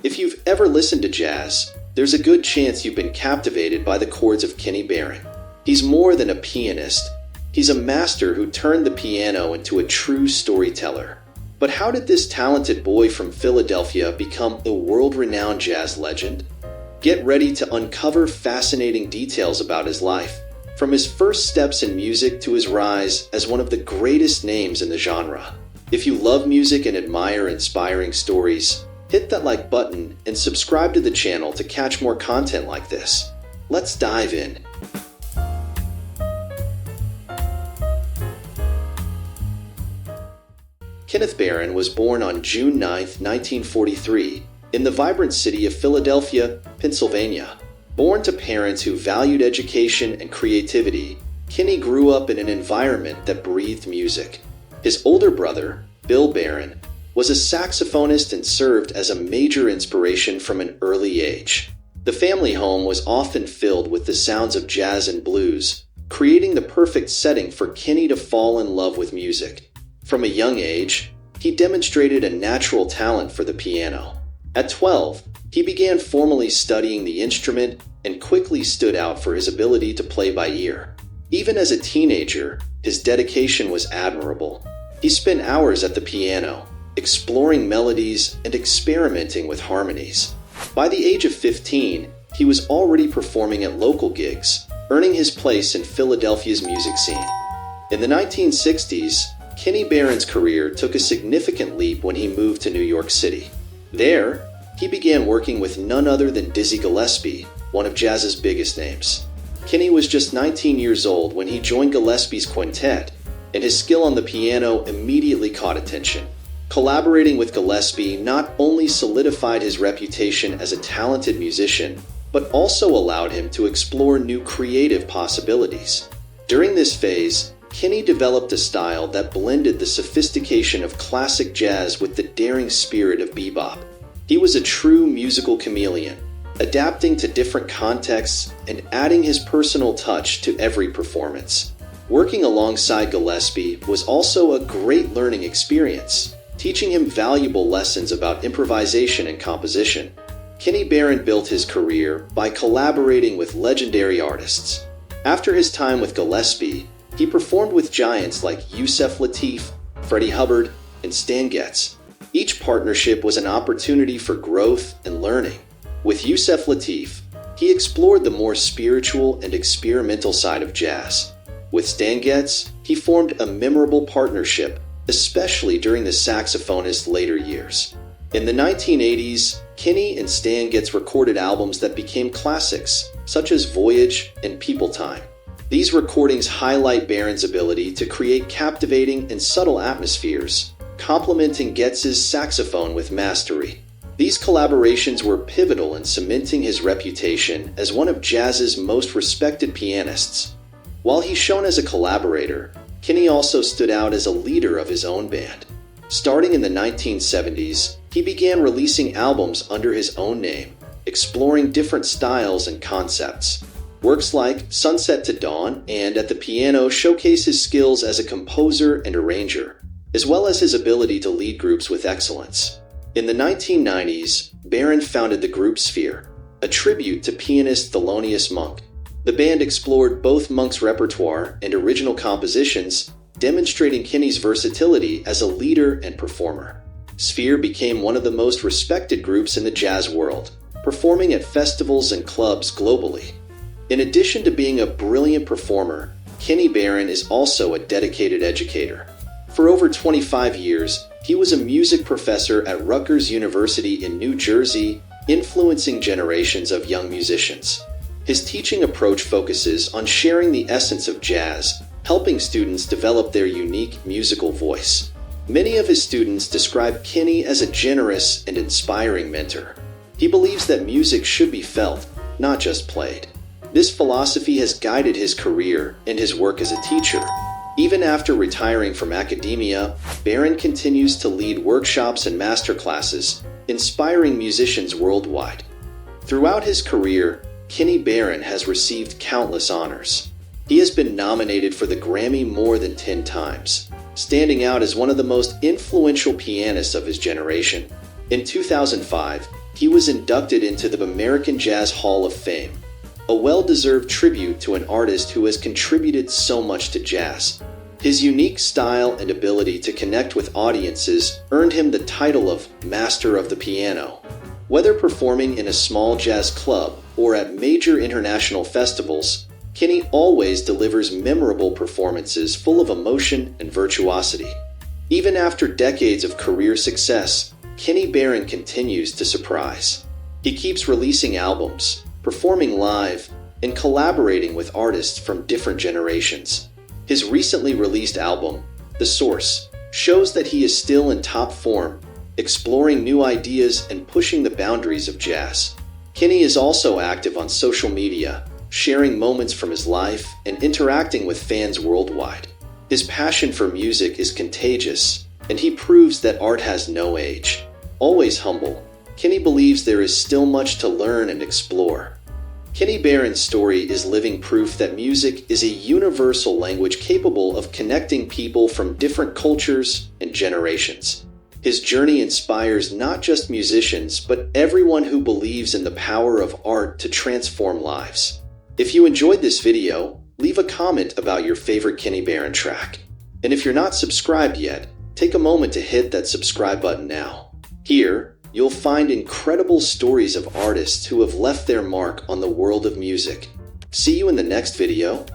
If you've ever listened to jazz, there's a good chance you've been captivated by the chords of Kenny Barron. He's more than a pianist. He's a master who turned the piano into a true storyteller. But how did this talented boy from Philadelphia become a world-renowned jazz legend? Get ready to uncover fascinating details about his life, from his first steps in music to his rise as one of the greatest names in the genre. If you love music and admire inspiring stories, hit that like button and subscribe to the channel to catch more content like this. Let's dive in. Kenny Barron was born on June 9, 1943, in the vibrant city of Philadelphia, Pennsylvania. Born to parents who valued education and creativity, Kenny grew up in an environment that breathed music. His older brother, Bill Barron, was a saxophonist and served as a major inspiration from an early age. The family home was often filled with the sounds of jazz and blues, creating the perfect setting for Kenny to fall in love with music. From a young age, he demonstrated a natural talent for the piano. At 12, he began formally studying the instrument and quickly stood out for his ability to play by ear. Even as a teenager, his dedication was admirable. He spent hours at the piano, exploring melodies and experimenting with harmonies. By the age of 15, he was already performing at local gigs, earning his place in Philadelphia's music scene. In the 1960s, Kenny Barron's career took a significant leap when he moved to New York City. There, he began working with none other than Dizzy Gillespie, one of jazz's biggest names. Kenny was just 19 years old when he joined Gillespie's quintet, and his skill on the piano immediately caught attention. Collaborating with Gillespie not only solidified his reputation as a talented musician, but also allowed him to explore new creative possibilities. During this phase, Kenny developed a style that blended the sophistication of classic jazz with the daring spirit of bebop. He was a true musical chameleon, adapting to different contexts and adding his personal touch to every performance. Working alongside Gillespie was also a great learning experience, teaching him valuable lessons about improvisation and composition. Kenny Barron built his career by collaborating with legendary artists. After his time with Gillespie, he performed with giants like Yusef Lateef, Freddie Hubbard, and Stan Getz. Each partnership was an opportunity for growth and learning. With Yusef Lateef, he explored the more spiritual and experimental side of jazz. With Stan Getz, he formed a memorable partnership, especially during the saxophonist's later years. In the 1980s, Kenny and Stan Getz recorded albums that became classics, such as Voyage and People Time. These recordings highlight Barron's ability to create captivating and subtle atmospheres, complementing Getz's saxophone with mastery. These collaborations were pivotal in cementing his reputation as one of jazz's most respected pianists. While he's shown as a collaborator, Kenny also stood out as a leader of his own band. Starting in the 1970s, he began releasing albums under his own name, exploring different styles and concepts. Works like Sunset to Dawn and At the Piano showcase his skills as a composer and arranger, as well as his ability to lead groups with excellence. In the 1990s, Barron founded the group Sphere, a tribute to pianist Thelonious Monk. The band explored both Monk's repertoire and original compositions, demonstrating Kenny's versatility as a leader and performer. Sphere became one of the most respected groups in the jazz world, performing at festivals and clubs globally. In addition to being a brilliant performer, Kenny Barron is also a dedicated educator. For over 25 years, he was a music professor at Rutgers University in New Jersey, influencing generations of young musicians. His teaching approach focuses on sharing the essence of jazz, helping students develop their unique musical voice. Many of his students describe Kenny as a generous and inspiring mentor. He believes that music should be felt, not just played. This philosophy has guided his career and his work as a teacher. Even after retiring from academia, Barron continues to lead workshops and masterclasses, inspiring musicians worldwide. Throughout his career, Kenny Barron has received countless honors. He has been nominated for the Grammy more than 10 times, standing out as one of the most influential pianists of his generation. In 2005, he was inducted into the American Jazz Hall of Fame, a well-deserved tribute to an artist who has contributed so much to jazz. His unique style and ability to connect with audiences earned him the title of Master of the Piano. Whether performing in a small jazz club or at major international festivals, Kenny always delivers memorable performances full of emotion and virtuosity. Even after decades of career success, Kenny Barron continues to surprise. He keeps releasing albums, performing live, and collaborating with artists from different generations. His recently released album, The Source, shows that he is still in top form, exploring new ideas and pushing the boundaries of jazz. Kenny is also active on social media, sharing moments from his life and interacting with fans worldwide. His passion for music is contagious, and he proves that art has no age. Always humble, Kenny believes there is still much to learn and explore. Kenny Barron's story is living proof that music is a universal language capable of connecting people from different cultures and generations. His journey inspires not just musicians, but everyone who believes in the power of art to transform lives. If you enjoyed this video, leave a comment about your favorite Kenny Barron track. And if you're not subscribed yet, take a moment to hit that subscribe button now. Here, you'll find incredible stories of artists who have left their mark on the world of music. See you in the next video.